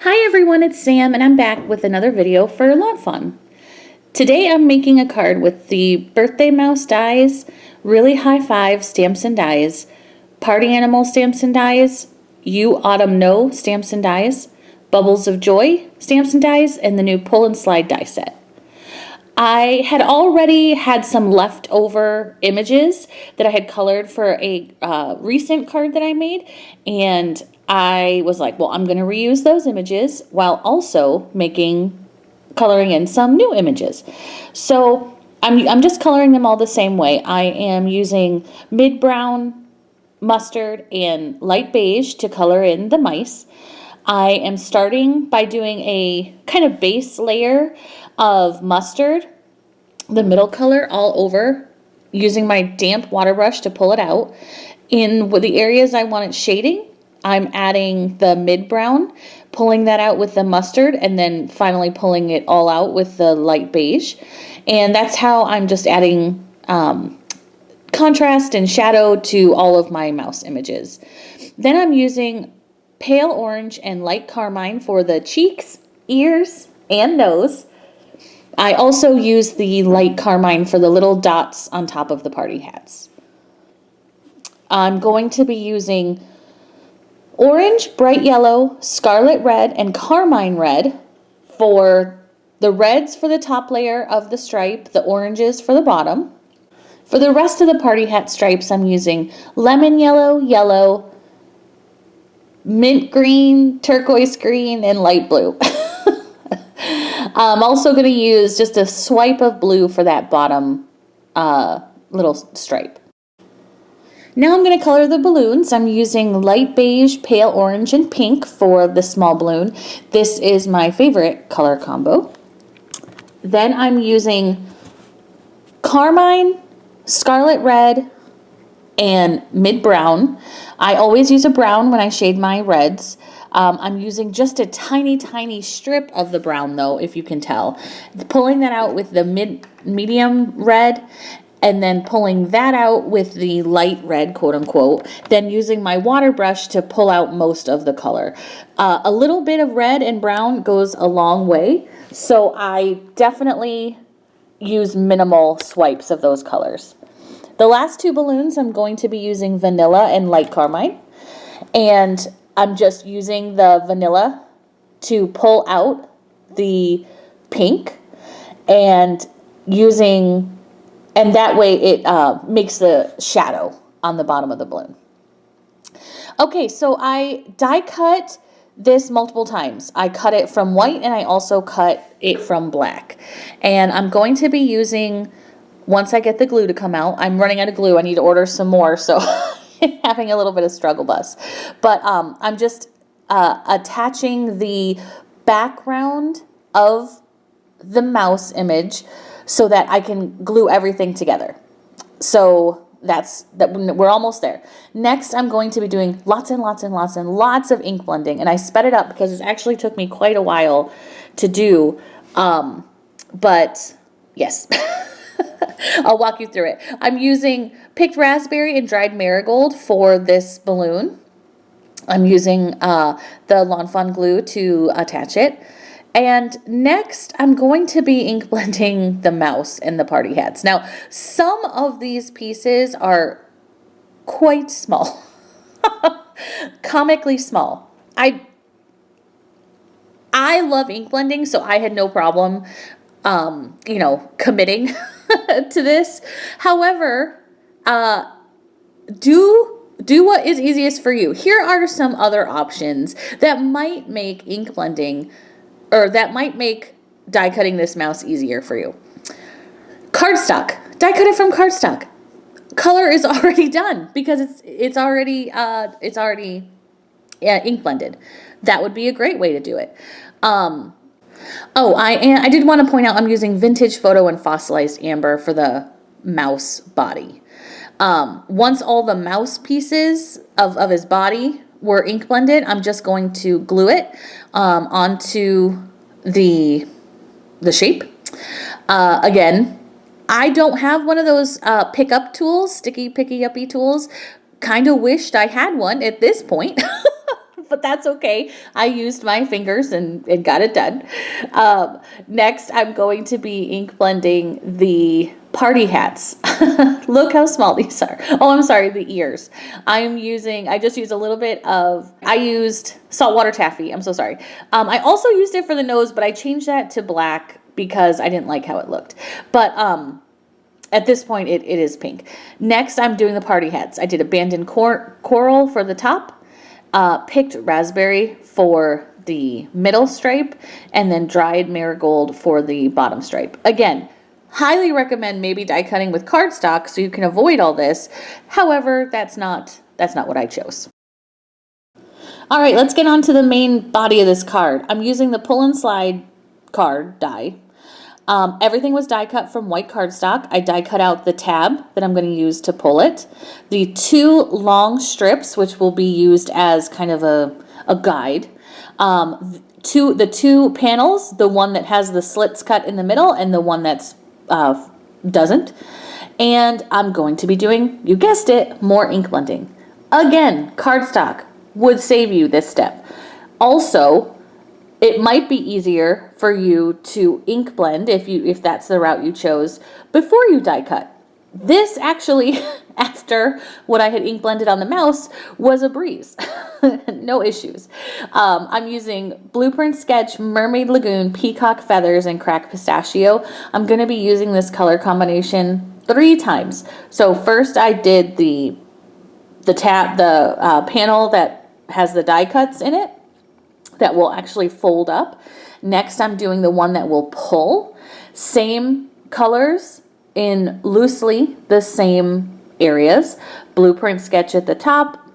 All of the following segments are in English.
Hi everyone, it's Sam and I'm back with another video for Lawn Fawn. Today I'm making a card with the birthday mouse dies, really high five stamps and dies, party animal stamps and dies, you autumn know stamps and dies, bubbles of joy stamps and dies, and the new pull and slide die set. I had already had some leftover images that I had colored for a recent card that I made, and I was like, well, I'm going to reuse those images while also coloring in some new images. So I'm just coloring them all the same way. I am using mid-brown, mustard, and light beige to color in the mice. I am starting by doing a kind of base layer of mustard, the middle color all over, using my damp water brush to pull it out. In the areas I want it shading, I'm adding the mid-brown, pulling that out with the mustard, and then finally pulling it all out with the light beige. And that's how I'm just adding contrast and shadow to all of my mouse images. Then I'm using pale orange and light carmine for the cheeks, ears, and nose. I also use the light carmine for the little dots on top of the party hats. I'm going to be using orange, bright yellow, scarlet red, and carmine red for the reds for the top layer of the stripe, the oranges for the bottom. For the rest of the party hat stripes, I'm using lemon yellow, yellow, mint green, turquoise green, and light blue. I'm also going to use just a swipe of blue for that bottom little stripe. Now I'm going to color the balloons. I'm using light beige, pale orange, and pink for the small balloon. This is my favorite color combo. Then I'm using carmine, scarlet red, and mid-brown. I always use a brown when I shade my reds. I'm using just a tiny strip of the brown though, if you can tell. Pulling that out with the medium red, and then pulling that out with the light red, quote unquote, then using my water brush to pull out most of the color. A little bit of red and brown goes a long way, so I definitely use minimal swipes of those colors. The last two balloons, I'm going to be using vanilla and light carmine, and I'm just using the vanilla to pull out the pink, and that way it makes the shadow on the bottom of the balloon. Okay, so I die cut this multiple times. I cut it from white and I also cut it from black. And I'm going to be using, once I get the glue to come out, I'm running out of glue. I need to order some more, so having a little bit of struggle bus. But I'm just attaching the background of the mouse image so that I can glue everything together. So we're almost there. Next, I'm going to be doing lots of ink blending, and I sped it up because it actually took me quite a while to do. But yes, I'll walk you through it. I'm using picked raspberry and dried marigold for this balloon. I'm using the Lawn Fawn glue to attach it. And next, I'm going to be ink blending the mouse and the party hats. Now, some of these pieces are quite small, comically small. I love ink blending, so I had no problem, committing to this. However, do what is easiest for you. Here are some other options that might make ink blending, or that might make die cutting this mouse easier for you. Cardstock. Die cut it from cardstock. Color is already done because it's already ink blended. That would be a great way to do it. I did want to point out I'm using Vintage Photo and Fossilized Amber for the mouse body. Once all the mouse pieces of his body were ink blended, I'm just going to glue it onto the shape. Again, I don't have one of those pick-up tools, sticky picky-uppy tools. Kind of wished I had one at this point. but that's okay. I used my fingers and got it done. Next, I'm going to be ink blending the party hats. Look how small these are. Oh, I'm sorry, the ears. I just used a little bit I used Saltwater Taffy. I'm so sorry. I also used it for the nose, but I changed that to black because I didn't like how it looked. But at this point, it is pink. Next, I'm doing the party hats. I did abandoned coral for the top, picked raspberry for the middle stripe, and then dried marigold for the bottom stripe. Again, highly recommend maybe die cutting with cardstock so you can avoid all this. However, that's not what I chose. All right, let's get on to the main body of this card. I'm using the pull and slide card die. Everything was die cut from white cardstock. I die cut out the tab that I'm going to use to pull it. The 2 long strips, which will be used as kind of a guide. The 2 panels, the one that has the slits cut in the middle and the one that's doesn't. And I'm going to be doing, you guessed it, more ink blending. Again, cardstock would save you this step. Also, it might be easier for you to ink blend if that's the route you chose before you die cut. This actually, after what I had ink blended on the mouse, was a breeze. No issues. I'm using Blueprint Sketch, Mermaid, Lagoon, Peacock Feathers, and Cracked Pistachio. I'm going to be using this color combination 3 times. So first I did the panel that has the die cuts in it that will actually fold up. Next, I'm doing the one that will pull. Same colors in loosely the same areas. Blueprint Sketch at the top,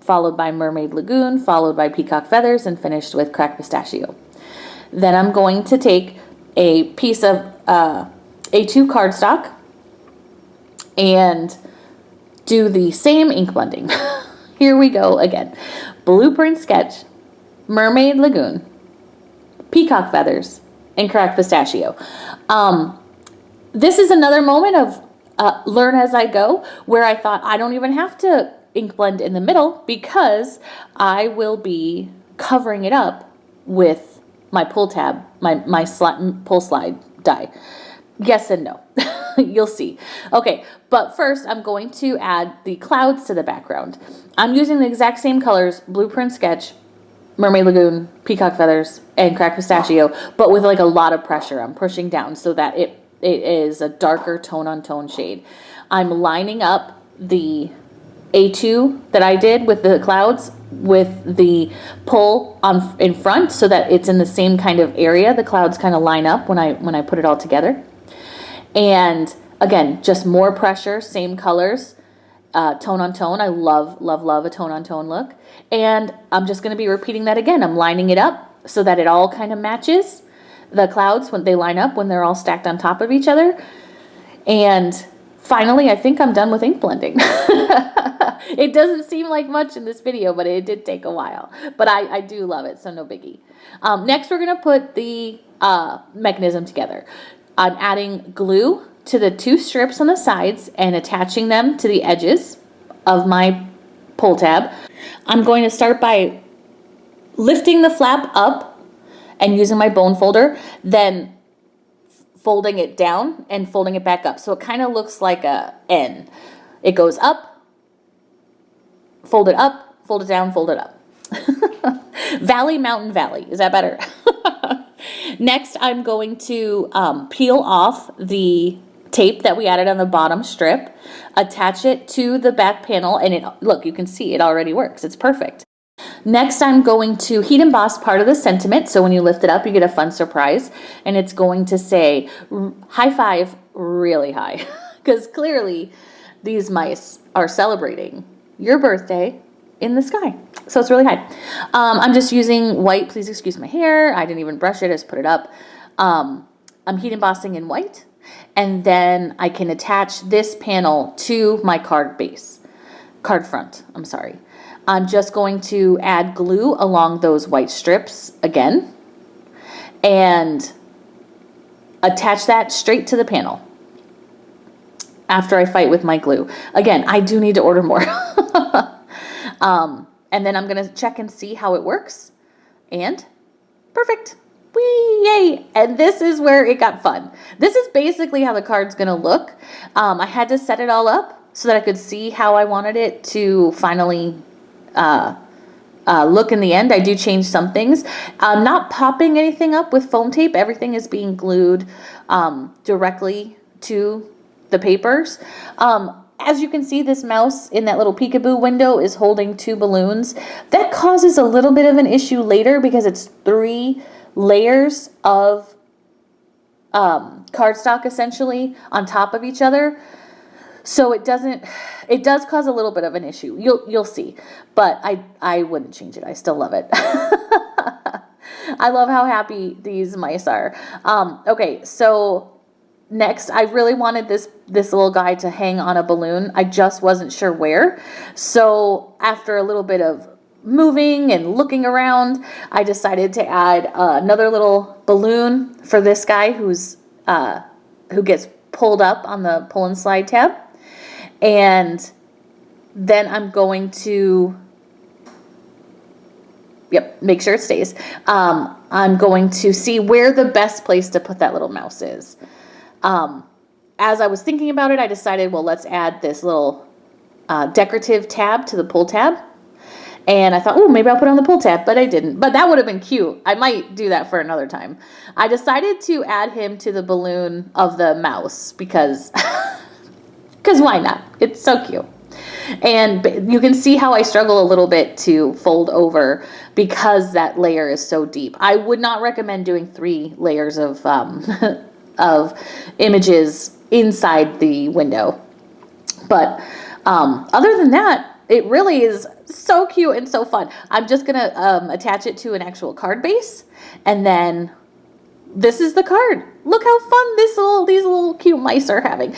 followed by Mermaid Lagoon, followed by Peacock Feathers, and finished with Cracked Pistachio. Then I'm going to take a piece of A2 cardstock and do the same ink blending. Here we go again. Blueprint Sketch, Mermaid Lagoon, Peacock Feathers, and Cracked Pistachio. This is another moment of learn as I go, where I thought I don't even have to ink blend in the middle because I will be covering it up with my pull tab, my pull slide die. Yes and no. You'll see. Okay, but first I'm going to add the clouds to the background. I'm using the exact same colors, Blueprint Sketch, Mermaid Lagoon, Peacock Feathers, and Cracked Pistachio, but with like a lot of pressure. I'm pushing down so that it is a darker tone-on-tone shade. I'm lining up the A2 that I did with the clouds with the pull in front so that it's in the same kind of area. The clouds kind of line up when I put it all together. And again, just more pressure, same colors, tone on tone. I love, love, love a tone on tone look. And I'm just going to be repeating that again. I'm lining it up so that it all kind of matches the clouds when they line up, when they're all stacked on top of each other. And finally, I think I'm done with ink blending. It doesn't seem like much in this video, but it did take a while. But I do love it, so no biggie. Next, we're going to put the mechanism together. I'm adding glue to the 2 strips on the sides and attaching them to the edges of my pull tab. I'm going to start by lifting the flap up and using my bone folder, then folding it down and folding it back up. So it kind of looks like a N. It goes up, fold it down, fold it up. Valley, mountain, valley. Is that better? Next, I'm going to peel off the tape that we added on the bottom strip, attach it to the back panel, and look, you can see it already works. It's perfect. Next, I'm going to heat emboss part of the sentiment, so when you lift it up, you get a fun surprise, and it's going to say, high five really high, because clearly these mice are celebrating your birthday in the sky. So it's really high. I'm just using white. Please excuse my hair. I didn't even brush it. I just put it up. I'm heat embossing in white. And then I can attach this panel to my card front. I'm sorry. I'm just going to add glue along those white strips again. And attach that straight to the panel. After I fight with my glue. Again, I do need to order more. And then I'm going to check and see how it works. And perfect. Whee, yay. And this is where it got fun. This is basically how the card's going to look. I had to set it all up so that I could see how I wanted it to finally look in the end. I do change some things. I'm not popping anything up with foam tape. Everything is being glued directly to the papers. As you can see, this mouse in that little peekaboo window is holding 2 balloons. That causes a little bit of an issue later because it's 3 layers of cardstock essentially on top of each other. So it does cause a little bit of an issue. You'll see, but I wouldn't change it. I still love it. I love how happy these mice are. Okay, so next, I really wanted this little guy to hang on a balloon. I just wasn't sure where. So after a little bit of moving and looking around, I decided to add another little balloon for this guy who gets pulled up on the pull and slide tab. And then I'm going to, make sure it stays. I'm going to see where the best place to put that little mouse is. As I was thinking about it, I decided, well, let's add this little decorative tab to the pull tab. And I thought, oh, maybe I'll put on the pull tab, but I didn't. But that would have been cute. I might do that for another time. I decided to add him to the balloon of the mouse because why not? It's so cute. And you can see how I struggle a little bit to fold over because that layer is so deep. I would not recommend doing 3 layers of images inside the window. But other than that, it really is so cute and so fun. I'm just going to attach it to an actual card base. And then this is the card. Look how fun these little cute mice are having.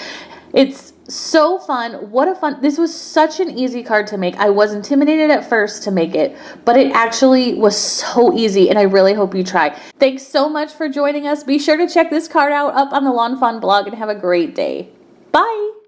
It's so fun. What a fun. This was such an easy card to make. I was intimidated at first to make it, but it actually was so easy, and I really hope you try. Thanks so much for joining us. Be sure to check this card out up on the Lawn Fawn blog and have a great day. Bye.